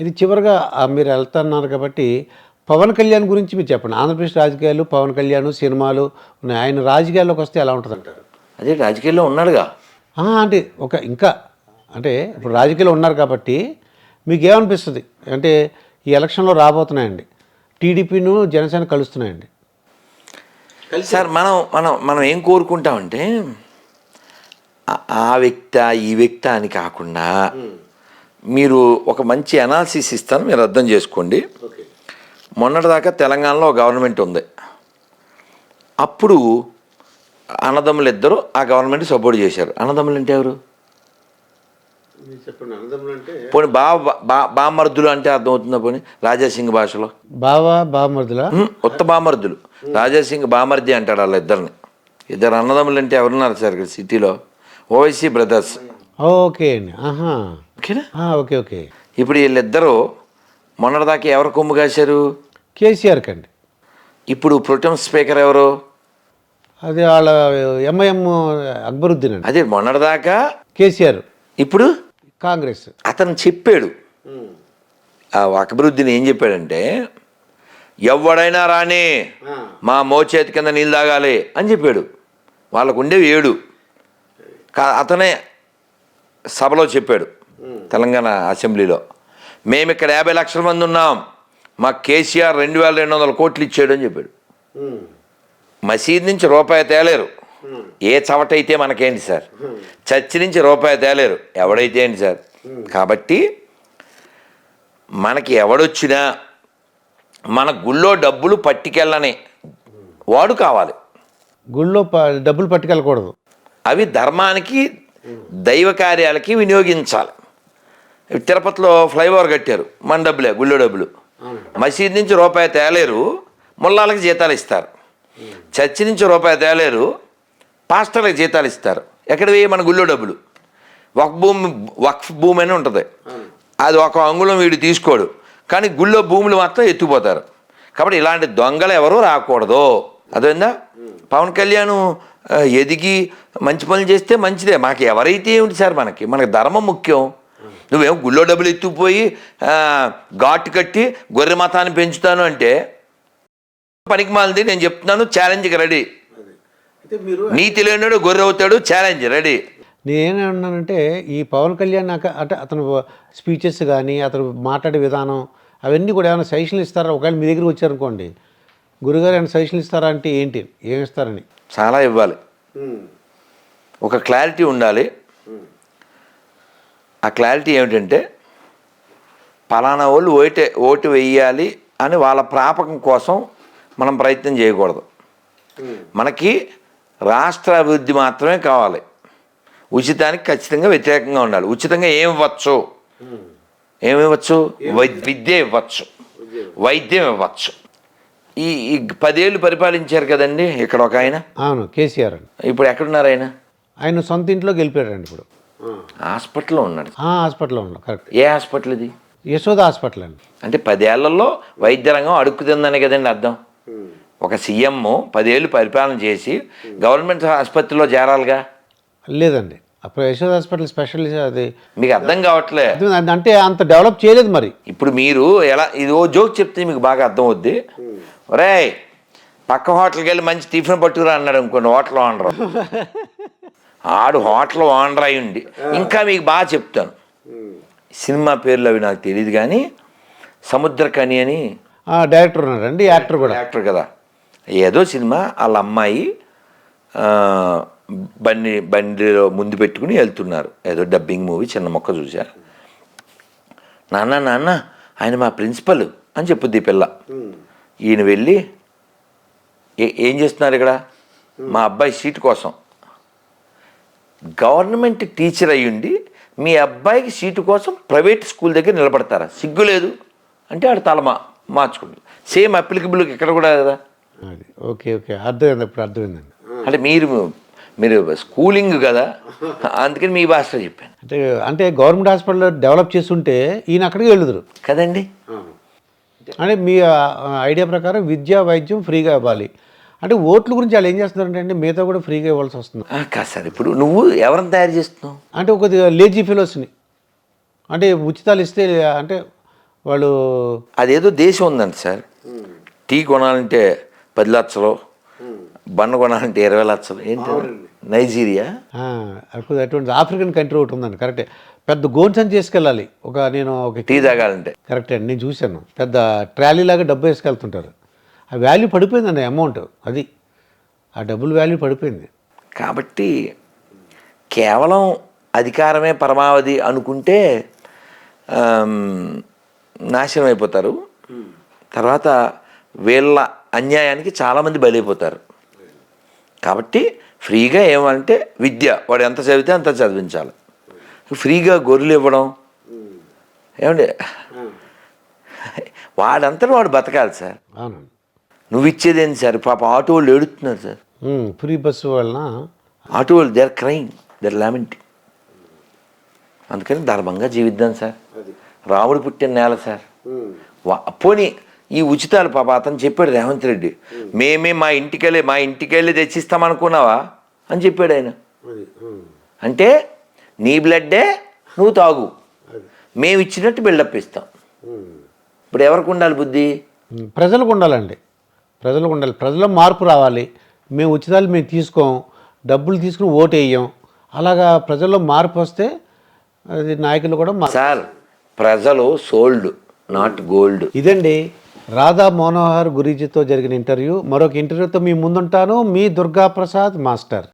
ఇది చివరిగా మీరు వెళ్తున్నారు కాబట్టి పవన్ కళ్యాణ్ గురించి మీరు చెప్పండి. ఆంధ్రప్రదేశ్ రాజకీయాలు, పవన్ కళ్యాణ్ సినిమాలు ఉన్నాయి. ఆయన రాజకీయాల్లోకి వస్తే ఎలా ఉంటుందంటారు? అదే రాజకీయాల్లో ఉన్నాడుగా. అంటే ఇంకా అంటే ఇప్పుడు రాజకీయాల్లో ఉన్నారు కాబట్టి మీకేమనిపిస్తుంది? అంటే ఈ ఎలక్షన్లో రాబోతున్నాయండి, టీడీపీను జనసేన కలుస్తున్నాయండి. సార్ మనం మనం మనం ఏం కోరుకుంటామంటే ఆ వ్యక్తి ఈ వ్యక్తి అని కాకుండా మీరు ఒక మంచి అనాలిసిస్ ఇస్తాను, మీరు అర్థం చేసుకోండి. మొన్నటిదాకా తెలంగాణలో గవర్నమెంట్ ఉంది. అప్పుడు అన్నదమ్ములు ఇద్దరు ఆ గవర్నమెంట్ సపోర్ట్ చేశారు. అన్నదమ్ములు అంటే ఎవరు? పోనీ బామర్దులు అంటే అర్థమవుతుందా? పోనీ రాజాసింగ్ భాషలో బామర్దులా? ఉత్త బామర్దులు. రాజాసింగ్ బామర్ది అంటాడు వాళ్ళ ఇద్దరిని. ఇద్దరు అన్నదమ్ములు అంటే ఎవరున్నారు సార్ ఇక్కడ సిటీలో? ఓవైసీ బ్రదర్స్. ఓకే అండి. ఓకేనా? Okay okay. ఇప్పుడు వీళ్ళిద్దరూ మొన్నటిదాకా ఎవరు కొమ్ము కాశారు? కేసీఆర్ కండి. ఇప్పుడు ప్రొటెం స్పీకర్ ఎవరు? అది వాళ్ళ ఎంఐఎం అక్బరుద్దీన్ అండి. అదే మొన్నటిదాకా కేసీఆర్, ఇప్పుడు కాంగ్రెస్. అతను చెప్పాడు, ఆ అక్బరుద్దీన్ ఏం చెప్పాడంటే, ఎవడైనా రాని మా మోచేతి కింద నీళ్ళు తాగాలి అని చెప్పాడు. వాళ్ళకు ఉండేవి 7. అతనే సభలో చెప్పాడు తెలంగాణ అసెంబ్లీలో, మేము ఇక్కడ 50 లక్షల మంది ఉన్నాం, మాకు కేసీఆర్ 2200 కోట్లు ఇచ్చాడు అని చెప్పాడు. మసీద్ నుంచి రూపాయి తేలేరు, ఏ చవటైతే మనకేంటి సార్? చర్చి నుంచి రూపాయి తేలేరు, ఎవడైతే ఏంటి సార్? కాబట్టి మనకి ఎవడొచ్చినా మన గుళ్ళో డబ్బులు పట్టుకెళ్ళని వాడు కావాలి. గుళ్ళో డబ్బులు పట్టుకెళ్ళకూడదు, అవి ధర్మానికి దైవ కార్యాలకి వినియోగించాలి. తిరుపతిలో ఫ్లైఓవర్ కట్టారు, మన డబ్బులే, గుళ్ళో డబ్బులు. మసీద్ నుంచి రూపాయి తేలేరు, ముల్లాలకు జీతాలు ఇస్తారు. చర్చి నుంచి రూపాయి తేలేరు, పాస్టర్లకు జీతాలు ఇస్తారు. ఎక్కడవి? మన గుళ్ళో డబ్బులు. వక్ఫ్ భూమి అని ఉంటుంది, అది 1 అంగుళం వీడు తీసుకోడు, కానీ గుళ్ళో భూములు మాత్రం ఎత్తుకుపోతారు. కాబట్టి ఇలాంటి దొంగలు ఎవరూ రాకూడదు. అదేందా? పవన్ కళ్యాణ్ ఎదిగి మంచి పనులు చేస్తే మంచిదే, మాకు ఎవరైతే ఏమిటి సార్, మనకి ధర్మం ముఖ్యం. నువ్వేమో గుళ్ళో డబ్బులు ఎత్తుకుపోయి ఘాటు కట్టి గొర్రె మతాన్ని పెంచుతాను అంటే పనికి మాలింది. నేను చెప్తున్నాను, ఛాలెంజ్కి రెడీ. నీతి లేనాడు గొర్రె అవుతాడు, ఛాలెంజ్ రెడీ. నేనేమన్నానంటే ఈ పవన్ కళ్యాణ్ అంటే అతను స్పీచెస్ కానీ అతను మాట్లాడే విధానం అవన్నీ కూడా ఏమైనా సజెషన్లు ఇస్తారా? ఒకవేళ మీ దగ్గరికి వచ్చారనుకోండి, గురుగారు ఏమైనా సజెషన్లు ఇస్తారా అంటే ఏంటి, ఏమి ఇస్తారని? చాలా ఇవ్వాలి. ఒక క్లారిటీ ఉండాలి. ఆ క్లారిటీ ఏమిటంటే, పలానా వాళ్ళు ఓటు వేయాలి అని వాళ్ళ ప్రాపకం కోసం మనం ప్రయత్నం చేయకూడదు. మనకి రాష్ట్ర అభివృద్ధి మాత్రమే కావాలి. ఉచితానికి ఖచ్చితంగా వ్యతిరేకంగా ఉండాలి. ఉచితంగా ఏమి ఇవ్వచ్చు? విద్య ఇవ్వచ్చు, వైద్యం ఇవ్వచ్చు. ఈ 10 ఏళ్ళు పరిపాలించారు కదండి ఇక్కడ ఒక ఆయన. అవును, కేసీఆర్. ఇప్పుడు ఎక్కడున్నారు ఆయన? ఆయన సొంత ఇంట్లోకి వెళ్ళిపోయారండి. ఇప్పుడు హాస్పిటల్లో ఉన్నాడు. హాస్పిటల్లో ఉన్నాడు. కరెక్ట్. ఏ హాస్పిటల్ ఇది? యశోద హాస్పిటల్ అండి. అంటే 10 ఏళ్లలో వైద్య రంగం అడుక్కుతుందని కదండి అర్థం. ఒక సీఎం 10 ఏళ్ళు పరిపాలన చేసి గవర్నమెంట్ ఆసుపత్రిలో చేరాలిగా. లేదండి, అప్పుడు యశోద హాస్పిటల్ స్పెషలిస్ట్. అది మీకు అర్థం కావట్లే. అంటే అంత డెవలప్ చేయలేదు. మరి ఇప్పుడు మీరు ఎలా, ఇది ఓ జోక్ చెప్తే మీకు బాగా అర్థం అవుద్ది. ఒరే, పక్క హోటల్కి వెళ్ళి మంచి టిఫిన్ పట్టుకురా అన్నాడు అనుకోండి హోటల్ ఓనర్. ఆడు హోటల్ ఓనర్ అయి ఉండి ఇంకా మీకు బాగా చెప్తాను. సినిమా పేర్లు అవి నాకు తెలియదు, కానీ సముద్రకని అని డైరెక్టర్ ఉన్నారండి, యాక్టర్ కూడా. యాక్టర్ కదా. ఏదో సినిమా వాళ్ళ అమ్మాయి బండిలో ముందు పెట్టుకుని వెళ్తున్నారు, ఏదో డబ్బింగ్ మూవీ, చిన్న మొక్క చూసా. నాన్న ఆయన మా ప్రిన్సిపల్ అని చెప్పుద్ది ఈ పిల్ల. ఈయన వెళ్ళి, ఏం చేస్తున్నారు ఇక్కడ? మా అబ్బాయి సీటు కోసం. గవర్నమెంట్ టీచర్ అయ్యుండి మీ అబ్బాయికి సీటు కోసం ప్రైవేట్ స్కూల్ దగ్గర నిలబడతారా? సిగ్గు లేదు అంటే ఆడు తల మార్చుకుంటారు. సేమ్ అప్లికబుల్ ఇక్కడ కూడా కదా. ఓకే ఓకే, అర్థమైంది. ఇప్పుడు అర్థమైందండి. అంటే మీరు స్కూలింగ్ కదా, అందుకని మీ భాషలో చెప్పాను. అంటే గవర్నమెంట్ హాస్పిటల్ డెవలప్ చేస్తుంటే ఈయన అక్కడికి వెళ్తురు కదండి. అంటే మీ ఐడియా ప్రకారం విద్యా వైద్యం ఫ్రీగా ఇవ్వాలి అంటే ఓట్ల గురించి వాళ్ళు ఏం చేస్తున్నారంటే అండి, మిగతా కూడా ఫ్రీగా ఇవ్వాల్సి వస్తుంది. కాదు సార్, ఇప్పుడు నువ్వు ఎవరిని తయారు చేస్తున్నావు అంటే ఒక లేజీ ఫెలోస్ని, అంటే ఉచితాలు ఇస్తే అంటే వాళ్ళు అదేదో దేశం ఉందండి సార్, టీ కొనాలంటే 10 లక్షలు, బండ కొనాలంటే 20 లక్షలు. ఏంటి నైజీరియా? అటువంటి ఆఫ్రికన్ కంట్రీ ఒకటి ఉందండి, కరెక్టే. పెద్ద గోన్సని చేసుకెళ్ళాలి. నేను ఒక టీ తాగాలంటే. కరెక్టే అండి, నేను చూశాను. పెద్ద ట్రాలీ లాగా డబ్బు వేసుకెళ్తుంటారు. ఆ వాల్యూ పడిపోయిందండి, అమౌంట్ అది, ఆ డబ్బులు వాల్యూ పడిపోయింది. కాబట్టి కేవలం అధికారమే పరమావధి అనుకుంటే నాశనం అయిపోతారు. తర్వాత వీళ్ళ అన్యాయానికి చాలామంది బలైపోతారు. కాబట్టి ఫ్రీగా ఏమంటే విద్య, వాడు ఎంత చదివితే అంత చదివించాలి. ఫ్రీగా గొర్రెలు ఇవ్వడం ఏమండి, వాడంతటా వాడు బతకాలి సార్. అవునండి. నువ్వు ఇచ్చేదేంటి సార్? పాప ఆటో వాళ్ళు ఏడుతున్నారు సార్. ఫ్రీ బస్సు వలన ఆటో వాళ్ళు they are crying, they are lamenting. అందుకని ధర్మంగా జీవిద్దాం సార్. రాముడు పుట్టిన నేల సార్. పోనీ ఈ ఉచితాలు పాప అతను చెప్పాడు రేవంత్ రెడ్డి, మేమే మా ఇంటికెళ్ళి తెచ్చిస్తామనుకున్నావా అని చెప్పాడు ఆయన. అంటే నీ బ్లడ్డే నువ్వు తాగు, మేము ఇచ్చినట్టు బిల్డప్ ఇస్తాం. ఇప్పుడు ఎవరికి ఉండాలి బుద్ధి? ప్రజలకు ఉండాలండి, ప్రజలకు ఉండాలి. ప్రజల్లో మార్పు రావాలి. మేము ఉచితాలు మేము తీసుకోం, డబ్బులు తీసుకుని ఓటు వేయం. అలాగా ప్రజల్లో మార్పు వస్తే అది నాయకులు కూడా సార్, ప్రజలు సోల్డ్ నాట్ గోల్డ్. ఇదండి రాధా మనోహర్ గురూజీతో జరిగిన ఇంటర్వ్యూ. మరొక ఇంటర్వ్యూతో మీ ముందుంటాను, మీ దుర్గాప్రసాద్ మాస్టర్.